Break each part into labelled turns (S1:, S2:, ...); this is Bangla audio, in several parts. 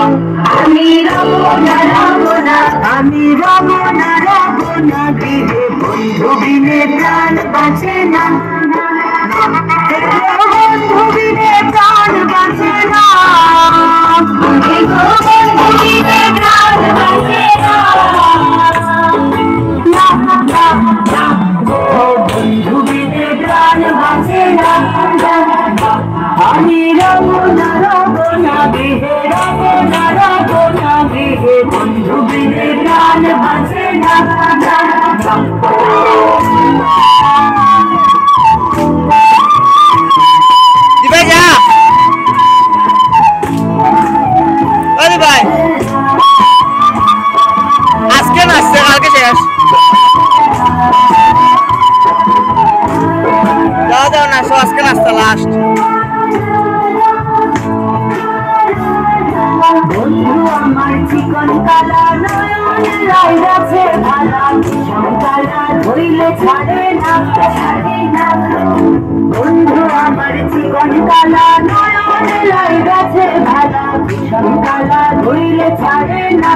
S1: আমি রব না আমি রব না গৃহে বন্ধু বিনে প্রাণ বাঁচে না বন্ধু বিনে প্রাণ বাঁচে না বন্ধু বিনে প্রাণ বাঁচে না বন্ধু বিনে প্রাণ বাঁচে না আমি রব না গৃহে বন্ধু বিনে প্রাণ বাঁচে না
S2: ভাই আজকে নাচছে কালকে শেষ যাও যাও নাচো আজকে নাচতে লাস্ট
S1: বন্ধু আমার চিকন কালা নয়নে লাই আছে ভালা সংকালা ধইলে ছাড়ে না বন্ধু আমার চিকন কালা নয়নে লাই আছে ভালা সংকালা ধইলে ছাড়ে না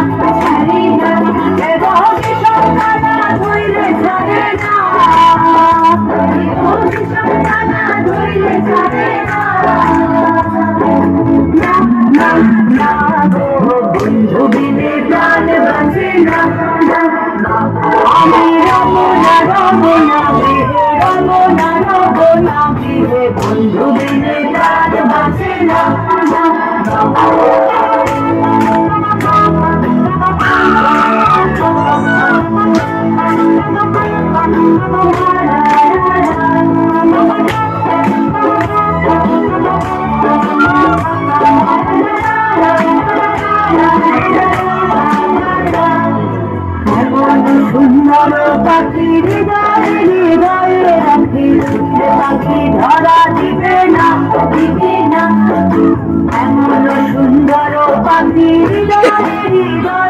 S1: সংকালা ধইলে ছাড়ে না ধইলে ছাড়ে না বন্ধু বিনে প্রাণ বাঁচে না আমি রব না গৃহে বন্ধু বিনে প্রাণ বাঁচে না সুন্দর পাখি হৃদয়ে রাখি পাখি ধরা দিবে না এমন সুন্দর পাখি হৃদয়ে